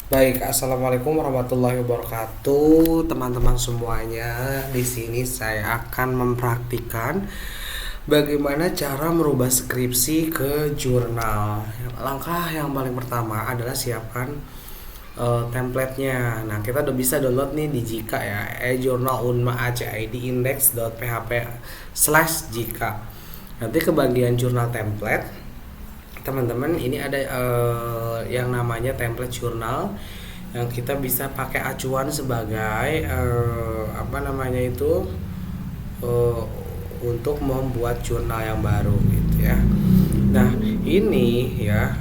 Baik, assalamualaikum warahmatullahi wabarakatuh, teman-teman semuanya. Di sini saya akan mempraktikkan bagaimana cara merubah skripsi ke jurnal. Langkah yang paling pertama adalah siapkan template-nya. Nah, kita udah bisa download nih di Jika ya, e-journal unma acid index.php/jika. Nanti ke bagian jurnal template, teman-teman, ini ada yang namanya template jurnal yang kita bisa pakai acuan sebagai apa namanya itu eh, untuk membuat jurnal yang baru gitu ya. Nah, ini ya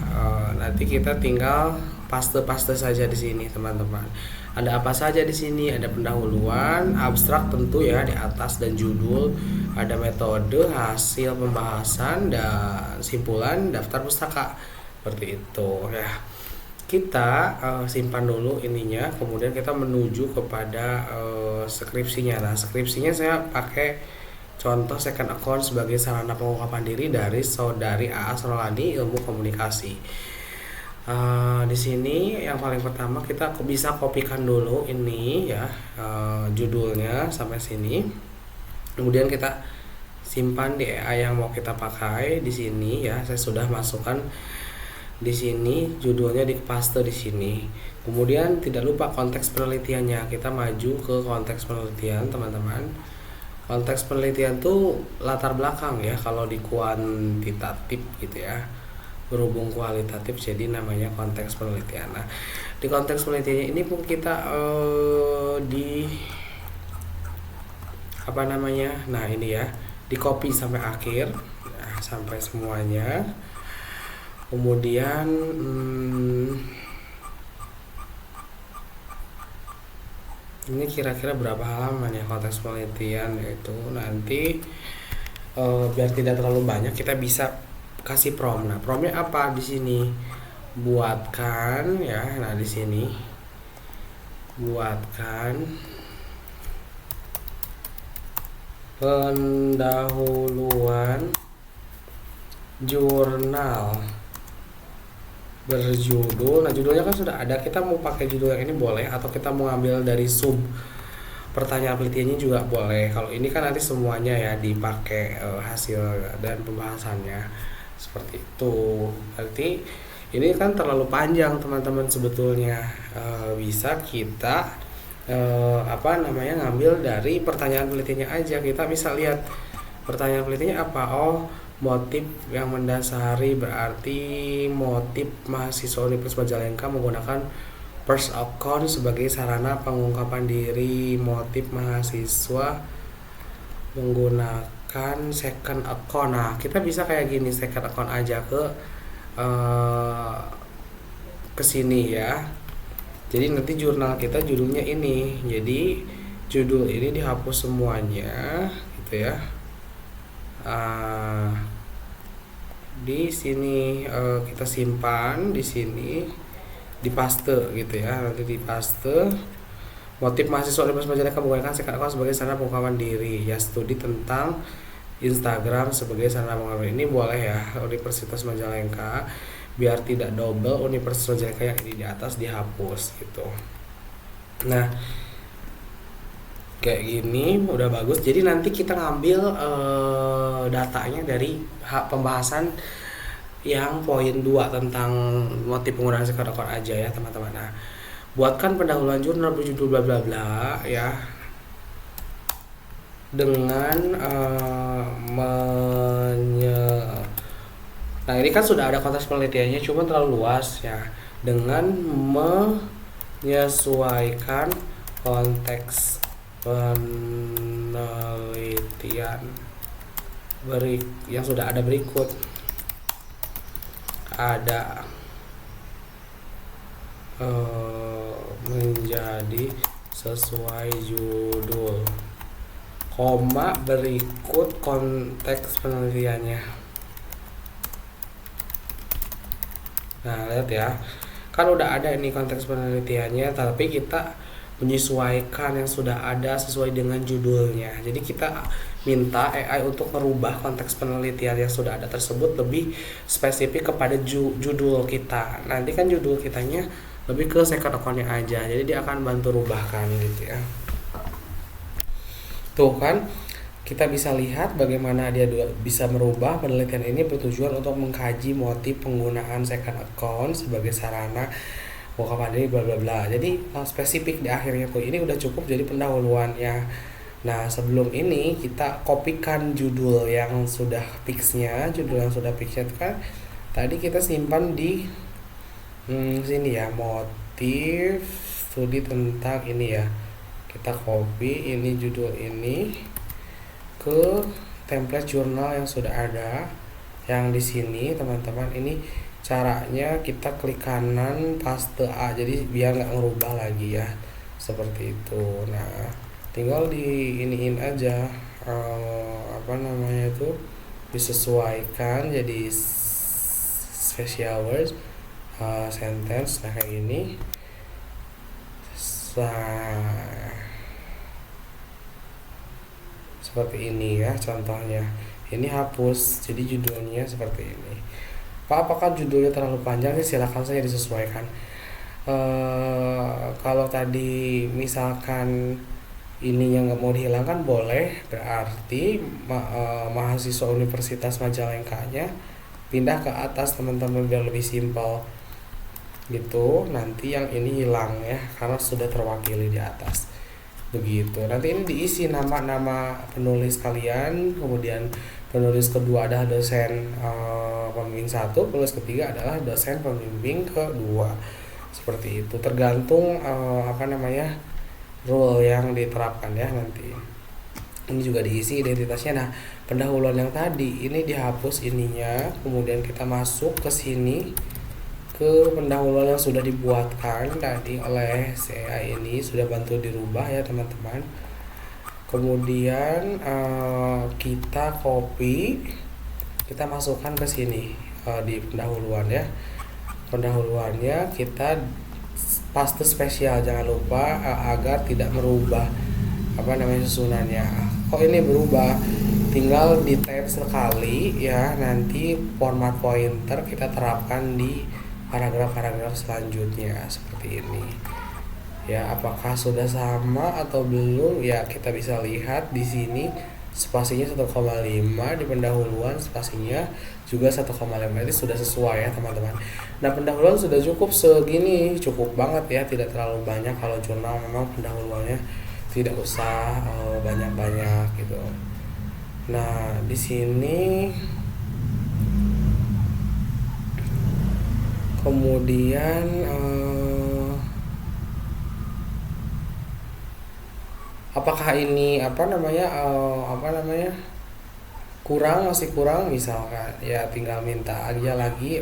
nanti kita tinggal paste-paste saja di sini, teman-teman. Ada apa saja di sini? Ada pendahuluan, abstrak tentu ya di atas, dan judul, ada metode, hasil pembahasan, dan simpulan, daftar pustaka. Seperti itu ya. Kita simpan dulu ininya, kemudian kita menuju kepada skripsinya. Nah, skripsinya saya pakai contoh second account sebagai sarana pengungkapan diri dari saudari AA Rolani, ilmu komunikasi. Di sini yang paling pertama kita bisa kopikan dulu ini ya, judulnya sampai sini. Kemudian kita simpan di AI yang mau kita pakai di sini ya. Saya sudah masukkan di sini judulnya, di paste di sini. Kemudian tidak lupa konteks penelitiannya. Kita maju ke konteks penelitian, teman-teman. Konteks penelitian tuh latar belakang ya, kalau di kuantitatif gitu ya, berhubung kualitatif jadi namanya konteks penelitian. Nah, di konteks penelitiannya ini pun kita di apa namanya, nah ini ya, di copy sampai akhir, nah, sampai semuanya. Kemudian ini kira-kira berapa halaman ya konteks penelitian, yaitu nanti biar tidak terlalu banyak kita bisa kasih prompt. Nah, promptnya apa di sini? Buatkan ya. Nah, di sini buatkan pendahuluan jurnal berjudul. Nah, judulnya kan sudah ada. Kita mau pakai judul yang ini boleh, atau kita mau ambil dari sub pertanyaan penelitiannya juga boleh. Kalau ini kan nanti semuanya ya dipakai hasil dan pembahasannya. Seperti itu. Berarti ini kan terlalu panjang, teman-teman, sebetulnya. Bisa kita apa namanya, ngambil dari pertanyaan penelitiannya aja. Kita bisa lihat pertanyaan penelitiannya apa. Oh, motif yang mendasari, berarti motif mahasiswa Universitas Majalengka menggunakan first account sebagai sarana pengungkapan diri. Motif mahasiswa menggunakan second account. Nah, kita bisa kayak gini, second account aja eh, ke sini ya. Jadi nanti jurnal kita judulnya ini. Jadi judul ini dihapus semuanya gitu ya. Di sini kita simpan di sini, di paste gitu ya. Nanti di paste motif mahasiswa Universitas Majalengka menggunakan second account sebagai sarana pengungkapan diri ya, studi tentang Instagram sebagai sarana pengungkapan. Ini boleh ya, Universitas Majalengka, biar tidak double Universitas Majalengka yang ini di atas dihapus gitu. Nah, kayak gini udah bagus. Jadi nanti kita ngambil datanya dari pembahasan yang poin 2 tentang motif penggunaan second account aja ya, teman-teman. Nah, buatkan pendahuluan jurnal berjudul bla bla bla ya, dengan nah ini kan sudah ada konteks penelitiannya, cuma terlalu luas ya. Dengan menyesuaikan konteks penelitian yang sudah ada berikut. Ada menjadi sesuai judul, koma, berikut konteks penelitiannya. Nah, lihat ya, kan udah ada ini konteks penelitiannya, tapi kita menyesuaikan yang sudah ada sesuai dengan judulnya. Jadi kita minta AI untuk merubah konteks penelitian yang sudah ada tersebut lebih spesifik kepada judul kita. Nanti kan judul kitanya lebih ke second account-nya aja, jadi dia akan bantu rubahkan gitu ya. Tuh kan, kita bisa lihat bagaimana dia bisa merubah. Penelitian ini bertujuan untuk mengkaji motif penggunaan second account sebagai sarana vocabulary bla bla bla. Jadi spesifik di akhirnya tuh, ini udah cukup jadi pendahuluannya. Nah, sebelum ini kita kopikan judul yang sudah fixnya. Judul yang sudah fixnya itu kan tadi kita simpan di sini ya, motif studi tentang ini ya. Kita copy ini judul ini ke template jurnal yang sudah ada yang di sini teman-teman. Ini caranya kita klik kanan paste A, jadi biar nggak ngerubah lagi ya, seperti itu. Nah, tinggal di iniin aja apa namanya itu, disesuaikan jadi special words, sentence. Nah, kayak gini. Seperti ini ya contohnya. Ini hapus, jadi judulnya seperti ini. Pak, apakah judulnya terlalu panjang? Silakan saja disesuaikan. Kalau tadi misalkan ininya nggak mau dihilangkan boleh, berarti mahasiswa Universitas Majalengka-nya pindah ke atas teman-teman biar lebih simpel gitu. Nanti yang ini hilang ya karena sudah terwakili di atas. Begitu. Nanti ini diisi nama-nama penulis kalian, kemudian penulis kedua adalah dosen pembimbing 1, penulis ketiga adalah dosen pembimbing kedua. Seperti itu. Tergantung rule yang diterapkan ya nanti. Ini juga diisi identitasnya. Nah, pendahuluan yang tadi ini dihapus ininya, kemudian kita masuk ke sini ke pendahuluan yang sudah dibuatkan tadi oleh saya, ini sudah bantu dirubah ya teman-teman. Kemudian kita copy, kita masukkan ke sini di pendahuluan ya. Pendahuluannya kita paste spesial, jangan lupa agar tidak merubah susunannya. Kok ini berubah? Tinggal di tab sekali ya, nanti format pointer kita terapkan di paragraf-paragraf selanjutnya seperti ini ya. Apakah sudah sama atau belum ya, kita bisa lihat di sini spasinya 1,5, di pendahuluan spasinya juga 1,5, itu sudah sesuai ya teman-teman. Nah, pendahuluan sudah cukup segini, cukup banget ya, tidak terlalu banyak. Kalau jurnal memang pendahuluannya tidak usah banyak-banyak gitu. Nah, di sini kemudian apakah ini masih kurang misalkan ya, tinggal minta aja lagi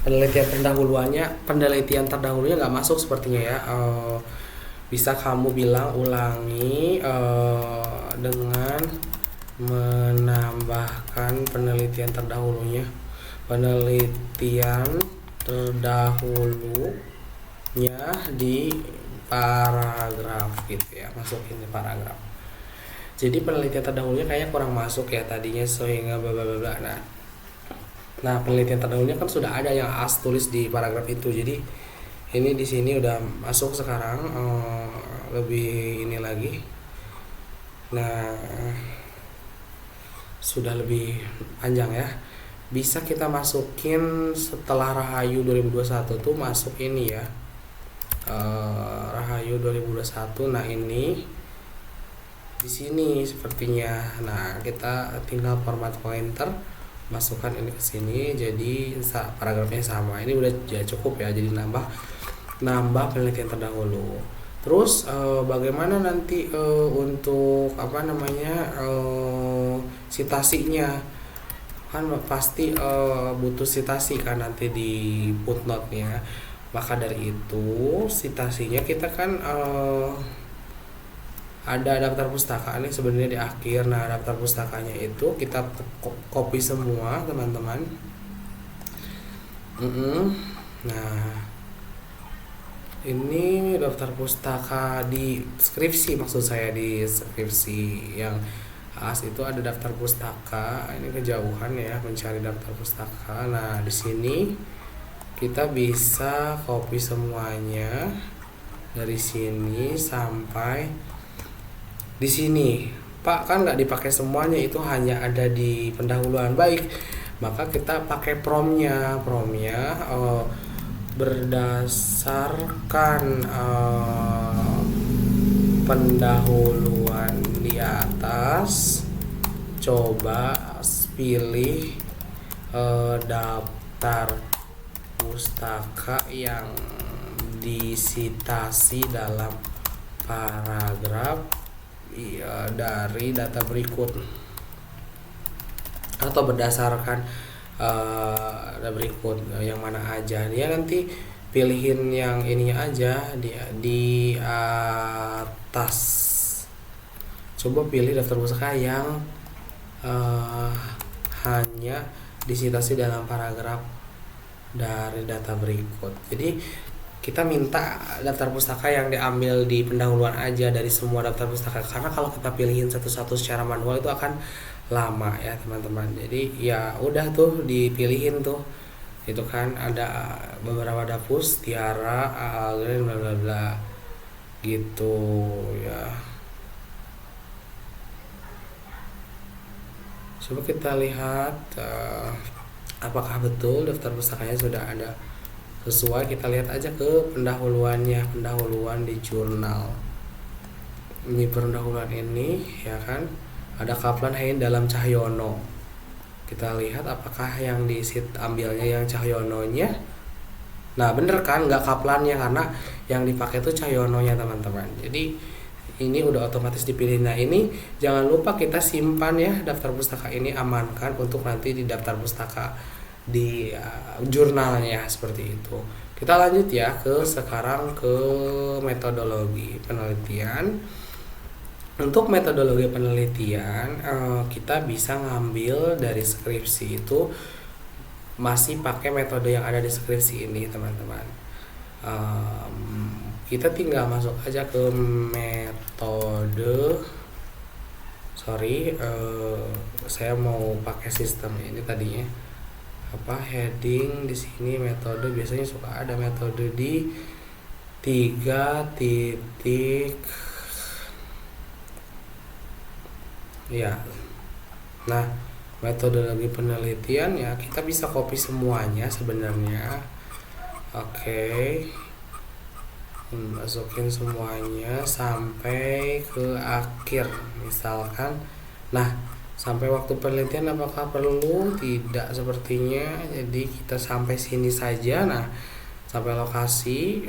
penelitian terdahulunya nggak masuk sepertinya ya. Bisa kamu bilang ulangi dengan menambahkan penelitian terdahulunya di paragraf gitu ya, masukin di paragraf. Jadi penelitian terdahulunya kayaknya kurang masuk ya tadinya, sehingga bla bla bla. Nah, penelitian terdahulunya kan sudah ada yang as tulis di paragraf itu. Jadi ini di sini udah masuk sekarang, lebih ini lagi. Nah, sudah lebih panjang ya. Bisa kita masukin setelah Rahayu 2021 tuh masuk ini ya, Rahayu 2021. Nah, ini di sini sepertinya. Nah, kita tinggal format pointer, masukkan ini ke sini, jadi paragrafnya sama. Ini udah cukup ya, jadi nambah penelitian terdahulu. Terus bagaimana nanti untuk citasinya? Kan pasti butuh citasi kan nanti di footnote-nya. Maka dari itu citasinya kita kan ada daftar pustaka nih sebenarnya di akhir. Nah, daftar pustakanya itu kita copy semua teman-teman. Nah, ini daftar pustaka di skripsi, maksud saya di skripsi yang as itu ada daftar pustaka. Ini kejauhan ya mencari daftar pustaka. Nah, di sini kita bisa copy semuanya dari sini sampai di sini. Pak, kan nggak dipakai semuanya, itu hanya ada di pendahuluan. Baik, maka kita pakai promnya. Berdasarkan pendahuluan di atas, coba pilih daftar pustaka yang disitasi dalam paragraf dari data berikut, atau berdasarkan data berikut yang mana aja. Dia nanti pilihin yang ininya aja di atas. Coba pilih daftar pustaka yang hanya disitasi dalam paragraf dari data berikut. Jadi kita minta daftar pustaka yang diambil di pendahuluan aja dari semua daftar pustaka, karena kalau kita pilihin satu-satu secara manual itu akan lama ya teman-teman. Jadi ya udah tuh dipilihin tuh, itu kan ada beberapa dapus, Tiara, bla bla bla gitu ya. Coba kita lihat apakah betul daftar pustakanya sudah ada sesuai. Kita lihat aja ke pendahuluannya, pendahuluan di jurnal. Ini pendahuluan ini ya kan, ada Kaplan Hein dalam Cahyono. Kita lihat apakah yang ambilnya yang Cahyononya. Nah bener kan, nggak Kaplannya, karena yang dipakai itu Cahyononya teman-teman. Jadi ini udah otomatis dipilih. Nah ini jangan lupa kita simpan ya daftar pustaka ini, amankan untuk nanti di daftar pustaka di jurnalnya seperti itu. Kita lanjut ya sekarang ke metodologi penelitian. Untuk metodologi penelitian kita bisa ngambil dari skripsi itu, masih pakai metode yang ada di skripsi ini teman-teman. Kita tinggal masuk aja ke metode. Saya mau pakai sistem ini tadinya heading di sini. Metode biasanya suka ada metode di 3 titik ya. Nah metodologi penelitian ya kita bisa copy semuanya sebenarnya. Oke, masukin semuanya sampai ke akhir misalkan. Nah sampai waktu penelitian apakah perlu? Tidak sepertinya. Jadi kita sampai sini saja. Nah sampai lokasi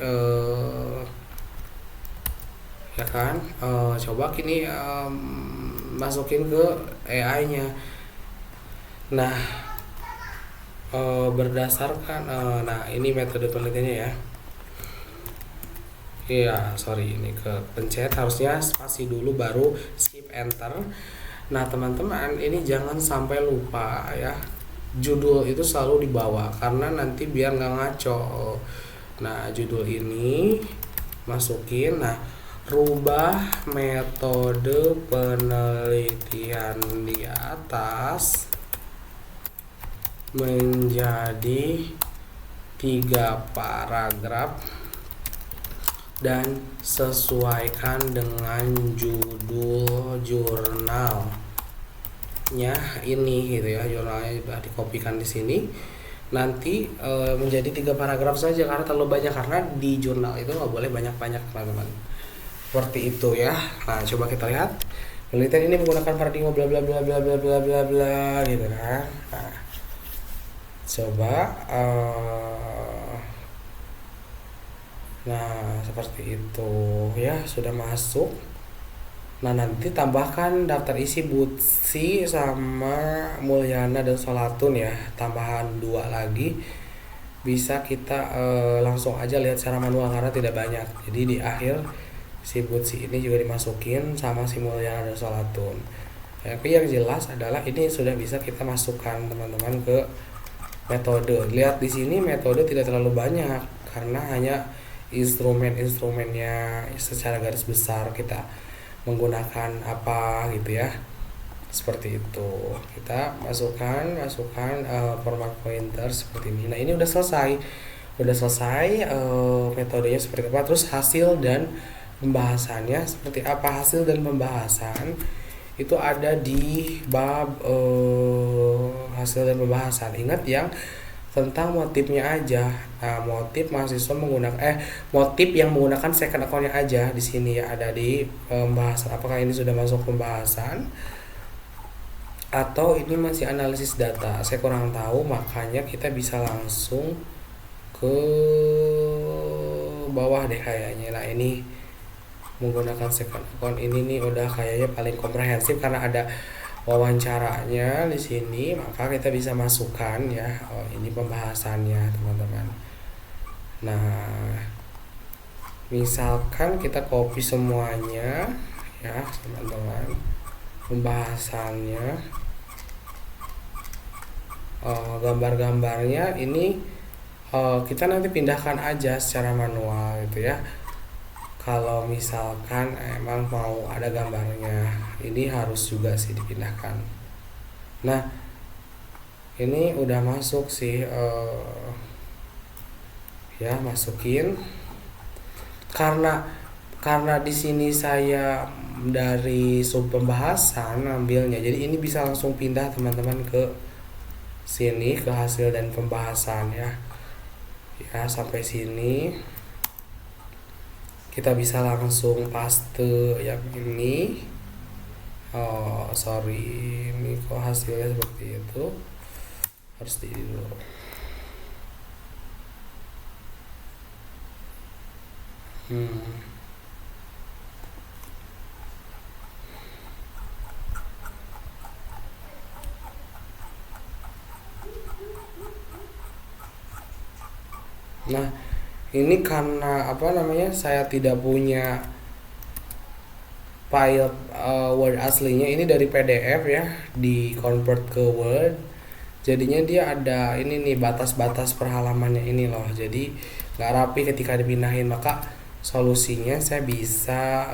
ya kan. Coba kini masukin ke AI nya. Nah berdasarkan nah ini metode penelitiannya ya. Iya, ini ke pencet, harusnya spasi dulu baru shift enter. Nah teman-teman ini jangan sampai lupa ya, judul itu selalu dibawa karena nanti biar nggak ngaco. Nah judul ini masukin. Nah rubah metode penelitian di atas menjadi 3 paragraf dan sesuaikan dengan judul jurnalnya ini gitu ya. Jurnalnya sudah dikopikan di sini. Nanti menjadi 3 paragraf saja karena terlalu banyak, karena di jurnal itu nggak boleh banyak-banyak teman-teman. Seperti itu ya. Nah coba kita lihat penelitian ini menggunakan paradigma bla bla bla bla bla bla bla bla gitu kan. Nah, coba nah seperti itu ya, sudah masuk. Nah nanti tambahkan daftar isi Butsi sama Mulyana dan Solatun ya, tambahan 2 lagi. Bisa kita langsung aja lihat secara manual karena tidak banyak. Jadi di akhir si Butsi ini juga dimasukin sama si Mulyana dan Solatun. Tapi yang jelas adalah ini sudah bisa kita masukkan teman-teman ke metode. Lihat di sini metode tidak terlalu banyak karena hanya instrumennya secara garis besar kita menggunakan apa gitu ya. Seperti itu. Kita masukkan format pointer seperti ini. Nah, ini udah selesai. udah selesai, metodenya seperti apa, terus hasil dan pembahasannya seperti apa. Hasil dan pembahasan itu ada di bab hasil dan pembahasan. Ingat yang tentang motifnya aja. Nah, motif mahasiswa menggunakan motif yang menggunakan second account-nya aja di sini ya, ada di pembahasan. Apakah ini sudah masuk pembahasan atau ini masih analisis data? Saya kurang tahu, makanya kita bisa langsung ke bawah deh kayaknya. Nah, ini menggunakan second account ini nih udah kayaknya paling komprehensif karena ada wawancaranya di sini, maka kita bisa masukkan ya. Oh, ini pembahasannya, teman-teman. Nah, misalkan kita copy semuanya ya, teman-teman. Pembahasannya, gambar-gambarnya ini kita nanti pindahkan aja secara manual gitu ya. Kalau misalkan emang mau ada gambarnya, ini harus juga sih dipindahkan. Nah, ini udah masuk sih, ya masukin. Karena di sini saya dari sub pembahasan ngambilnya, jadi ini bisa langsung pindah teman-teman ke sini, ke hasil dan pembahasan ya. Ya, sampai sini kita bisa langsung paste yang ini. Oh sorry, ini kok hasilnya seperti itu, harus di dulu. Nah, ini karena apa namanya, saya tidak punya file Word aslinya, ini dari PDF ya, di convert ke Word. Jadinya dia ada ini nih, batas-batas per halamannya ini loh. Jadi nggak rapi ketika dipindahin. Maka solusinya saya bisa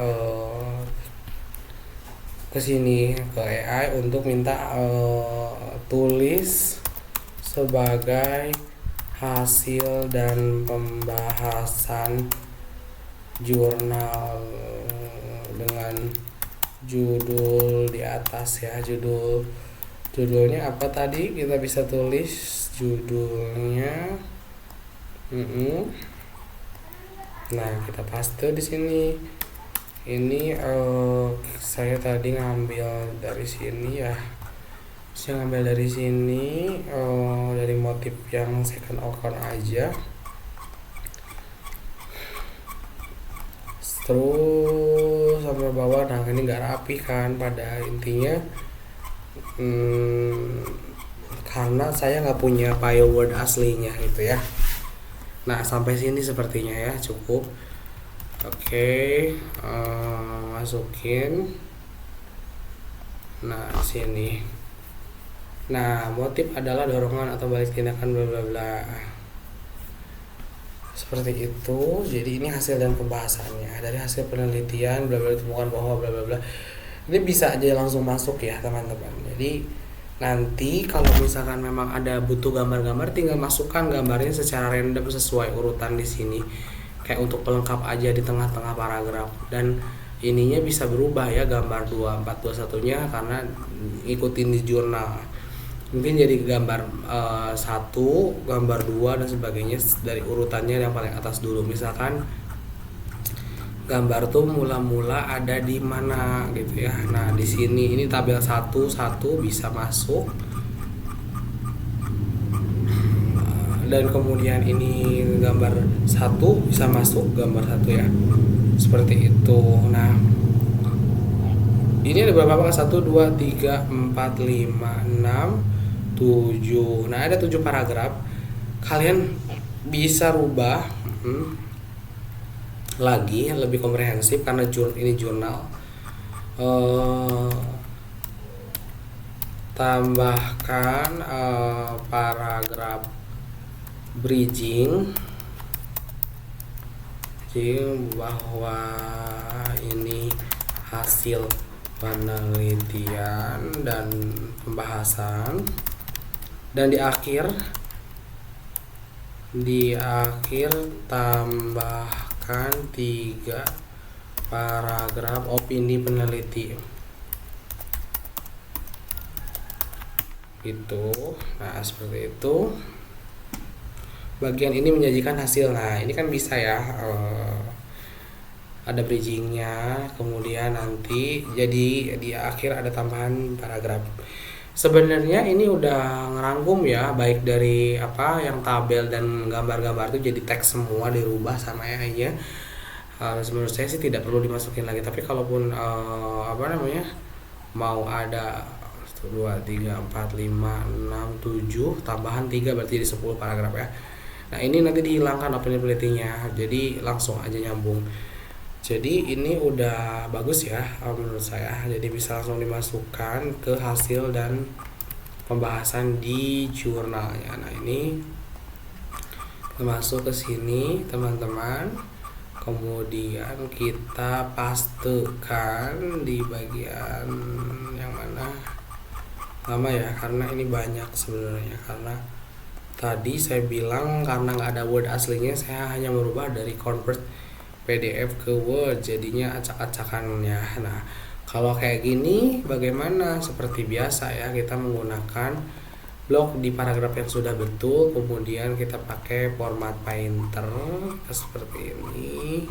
ke sini, ke AI untuk minta tulis sebagai hasil dan pembahasan jurnal dengan judul di atas ya. Judulnya apa tadi, kita bisa tulis judulnya. Nah, kita paste di sini. Ini saya tadi ngambil dari sini ya. Saya ngambil dari sini, dari motif yang second account aja. Terus sampai bawah. Nah, ini nggak rapi kan pada intinya, karena saya nggak punya file Word aslinya gitu ya. Nah, sampai sini sepertinya ya cukup. Oke, masukin. Nah, sini. Nah, motif adalah dorongan atau balik tindakan bla bla bla. Seperti itu. Jadi ini hasil dan pembahasannya. Dari hasil penelitian bla bla ditemukan bahwa bla bla bla. Ini bisa aja langsung masuk ya, teman-teman. Jadi nanti kalau misalkan memang ada butuh gambar-gambar, tinggal masukkan gambarnya secara random sesuai urutan di sini. Kayak untuk pelengkap aja di tengah-tengah paragraf. Dan ininya bisa berubah ya, gambar 2421-nya karena ikutin di jurnal. Mungkin jadi gambar 1, gambar 2 dan sebagainya dari urutannya yang paling atas dulu. Misalkan gambar tuh mula-mula ada di mana gitu ya. Nah, di sini ini tabel 1 bisa masuk. Dan kemudian ini gambar 1 bisa masuk gambar 1 ya. Seperti itu. Nah, ini ada berapa? 1 2 3 4 5 6 7. Nah, ada 7 paragraf. Kalian bisa rubah lagi lebih komprehensif karena ini jurnal. Tambahkan paragraf bridging bahwa ini hasil penelitian dan pembahasan. Dan di akhir Di akhir tambahkan 3 paragraf opini peneliti. Gitu. Nah, seperti itu. Bagian ini menyajikan hasil. Nah, ini kan bisa ya, ada bridgingnya, kemudian nanti jadi di akhir ada tambahan paragraf. Sebenarnya ini udah ngerangkum ya, baik dari apa yang tabel dan gambar-gambar itu jadi teks semua dirubah sama ya aja. Menurut saya sih tidak perlu dimasukin lagi, tapi kalaupun apa namanya, mau ada 1, 2, 3, 4, 5, 6, 7 tambahan 3 berarti jadi 10 paragraf ya. Nah, ini nanti dihilangkan opini-penelitinya, jadi langsung aja nyambung. Jadi ini udah bagus ya menurut saya. Jadi bisa langsung dimasukkan ke hasil dan pembahasan di jurnalnya. Nah, ini masuk ke sini teman-teman. Kemudian kita pastekan di bagian yang mana lama ya, karena ini banyak sebenarnya. Karena tadi saya bilang karena nggak ada Word aslinya, saya hanya merubah dari convert PDF ke Word, jadinya acak-acakannya. Nah, kalau kayak gini bagaimana? Seperti biasa ya, kita menggunakan blok di paragraf yang sudah betul, kemudian kita pakai format painter seperti ini.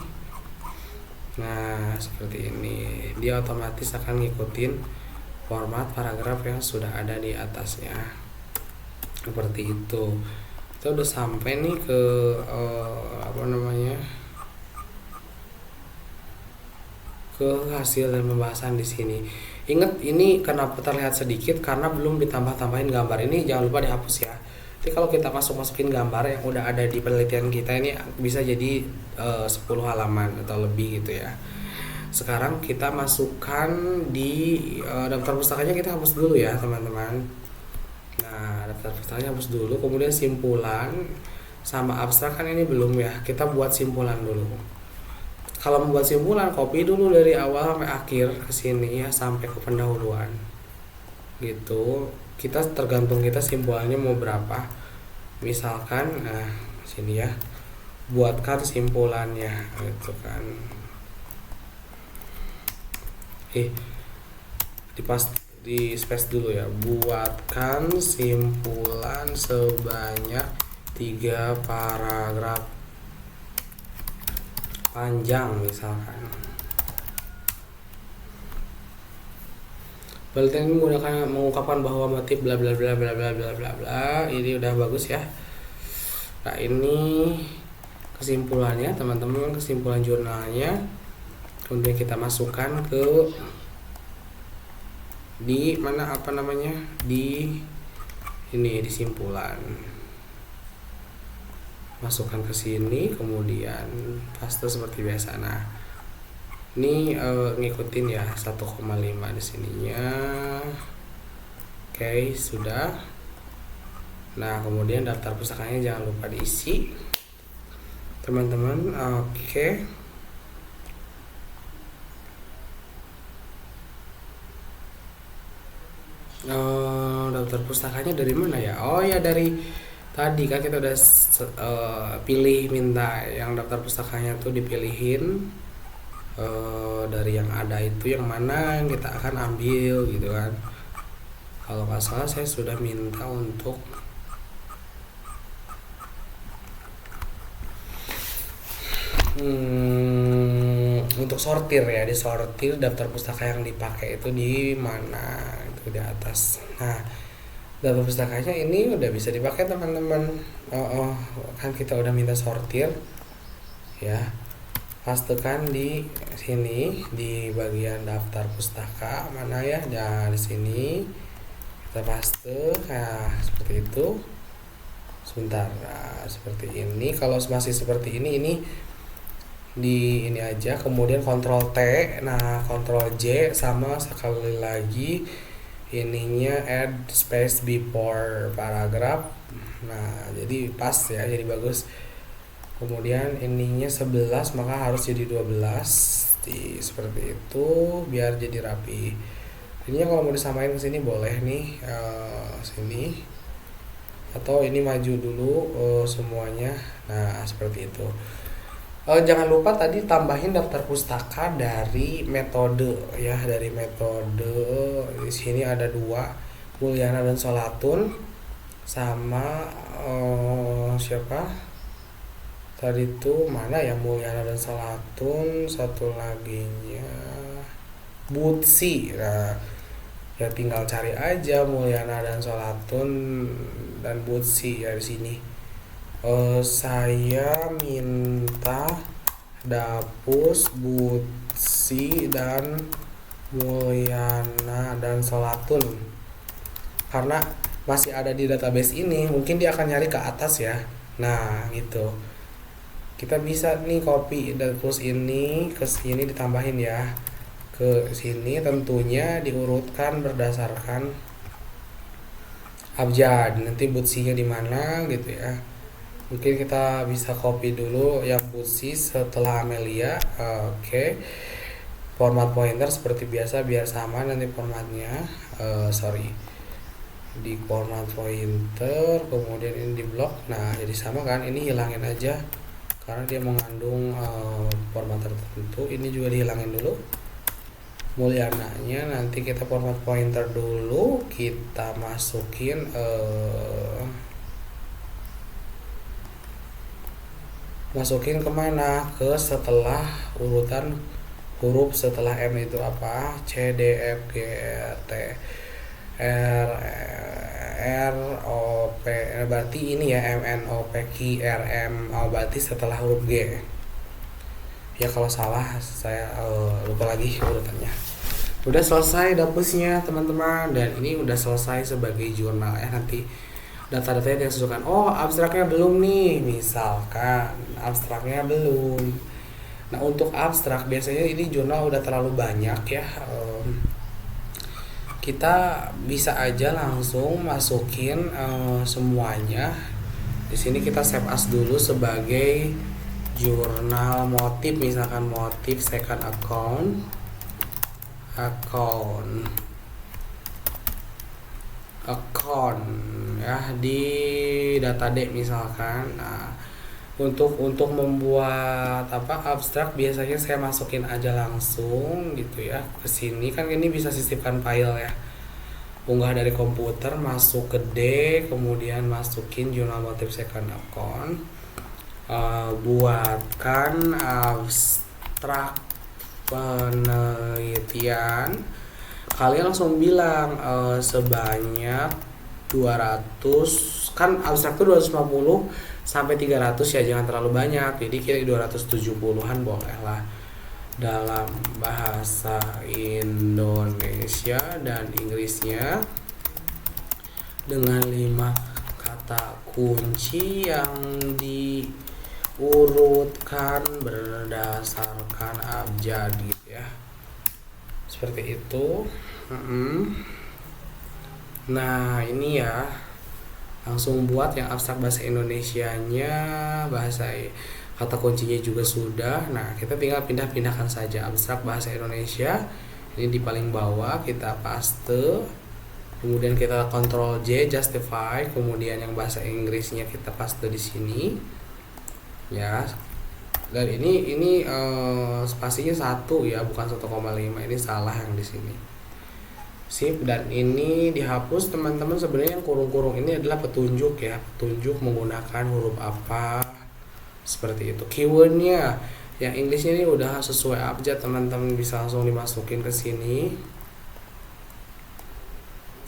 Nah, seperti ini. Dia otomatis akan ngikutin format paragraf yang sudah ada di atasnya. Seperti itu. Kita udah sampai nih ke apa namanya? Ke hasil dan pembahasan di sini. Ingat, ini kenapa terlihat sedikit karena belum ditambah-tambahin gambar. Ini jangan lupa dihapus ya. Jadi kalau kita masukin gambar yang udah ada di penelitian kita ini bisa jadi 10 halaman atau lebih gitu ya. Sekarang kita masukkan di daftar pustakanya, kita hapus dulu ya teman-teman. Nah, daftar pustakanya hapus dulu, kemudian simpulan sama abstrak kan ini belum ya. Kita buat simpulan dulu. Kalau membuat simpulan, copy dulu dari awal sampai akhir ke sini ya, sampai ke pendahuluan. Gitu. Kita tergantung kita simpulannya mau berapa. Misalkan nah sini ya. Buatkan simpulannya gitu kan. Di space dulu ya. Buatkan simpulan sebanyak 3 paragraf panjang misalkan. Penelitian ini mengungkapkan bahwa motif bla bla bla bla bla bla bla bla. Ini udah bagus ya. Nah, ini kesimpulannya teman-teman, kesimpulan jurnalnya. Kemudian kita masukkan ke di mana apa namanya? Di ini di simpulan. Masukkan ke sini, kemudian paste seperti biasa. Nah, ini ngikutin ya 1,5 di sininya. Oke, sudah. Nah, kemudian daftar pustakanya jangan lupa diisi teman-teman. Oke. Daftar pustakanya dari mana ya? Oh ya, dari tadi kan kita udah pilih, minta yang daftar pustakanya tuh dipilihin dari yang ada itu yang mana yang kita akan ambil gitu kan. Kalau nggak salah saya sudah minta untuk sortir ya, disortir daftar pustaka yang dipakai itu di mana, itu di atas. Nah, daftar pustakanya ini udah bisa dipakai teman-teman. Kan kita udah minta sortir ya, pastekan di sini di bagian daftar pustaka mana ya. Nah, di sini kita paste. Nah, seperti itu. Sebentar. Nah, seperti ini. Kalau masih seperti ini di ini aja, kemudian Ctrl T, nah Ctrl J, sama sekali lagi ininya add space before paragraph. Nah, jadi pas ya, jadi bagus. Kemudian ininya 11 maka harus jadi 12 seperti itu biar jadi rapi. Ini kalau mau disamain ke sini boleh nih, sini atau ini maju dulu semuanya. Nah, seperti itu. Jangan lupa tadi tambahin daftar pustaka dari metode ya, dari metode. Di sini ada dua, Mulyana dan Solatun, sama siapa tadi tuh, mana ya, Mulyana dan Solatun, satu laginya Butsi. Nah, ya tinggal cari aja Mulyana dan Solatun dan Butsi ya di sini. Saya minta Dapus, Butsi, dan Mulyana dan Solatun. Karena masih ada di database ini, mungkin dia akan nyari ke atas ya. Nah, gitu. Kita bisa nih copy Dapus ini ke sini, ditambahin ya. Ke sini tentunya diurutkan berdasarkan abjad. Nanti Butsinya di mana gitu ya. Mungkin kita bisa copy dulu yang Butsi setelah Amelia. Oke. Format pointer seperti biasa biar sama nanti formatnya. Di format pointer, kemudian ini di blok. Nah, jadi sama kan, ini hilangin aja karena dia mengandung format tertentu. Ini juga dihilangin dulu. Mulyananya nanti kita format pointer dulu, kita masukin kemana, ke setelah urutan huruf setelah M itu apa, C, D, F, G, T, R, R, O, P, berarti ini ya, M, N, O, P, Q, R, M, O, berarti setelah huruf G ya. Kalau salah saya lupa lagi urutannya. Udah selesai dapusnya teman-teman, dan ini udah selesai sebagai jurnal ya. Nanti data-datanya dimasukkan. Oh, abstraknya belum nih, misalkan abstraknya belum. Nah, untuk abstrak biasanya ini jurnal udah terlalu banyak ya. Kita bisa aja langsung masukin semuanya. Di sini kita save as dulu sebagai jurnal motif, misalkan motif second account ya di data D misalkan. Nah, untuk membuat abstrak biasanya saya masukin aja langsung gitu ya ke sini. Kan ini bisa sisipkan file ya, unggah dari komputer, masuk ke D, kemudian masukin jurnal motif second account, buatkan abstrak penelitian. Kalian langsung bilang sebanyak 200, kan abstrak itu 250 sampai 300 ya, jangan terlalu banyak. Jadi kira 270-an boleh lah, dalam bahasa Indonesia dan Inggrisnya, dengan 5 kata kunci yang diurutkan berdasarkan abjad gitu ya, seperti itu. Nah, ini ya, langsung buat yang abstrak bahasa Indonesianya, bahasa kata kuncinya juga sudah. Nah, kita tinggal pindah-pindahkan saja. Abstrak bahasa Indonesia ini di paling bawah, kita paste, kemudian kita Ctrl J, justify, kemudian yang bahasa Inggrisnya kita paste di sini ya. Dan ini spasinya 1 ya, bukan 1,5. Ini salah yang di sini. Sip, dan ini dihapus teman-teman. Sebenarnya yang kurung-kurung ini adalah petunjuk ya, petunjuk menggunakan huruf apa, seperti itu. Keywordnya yang Inggrisnya ini udah sesuai abjad, teman-teman bisa langsung dimasukin ke sini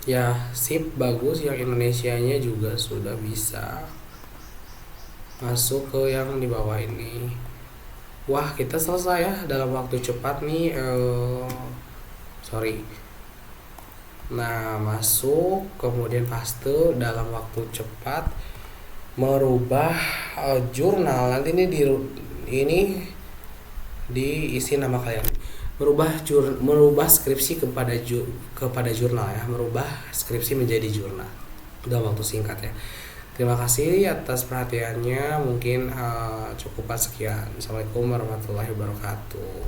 ya. Sip, bagus. Yang Indonesianya juga sudah bisa masuk ke yang di bawah ini. Wah, kita selesai ya dalam waktu cepat nih. Nah, masuk, kemudian paste dalam waktu cepat, merubah jurnal. Nanti ini diisi nama kalian. Merubah skripsi kepada jurnal ya, merubah skripsi menjadi jurnal dalam waktu singkat ya. Terima kasih atas perhatiannya. Mungkin cukup sekian. Assalamualaikum warahmatullahi wabarakatuh.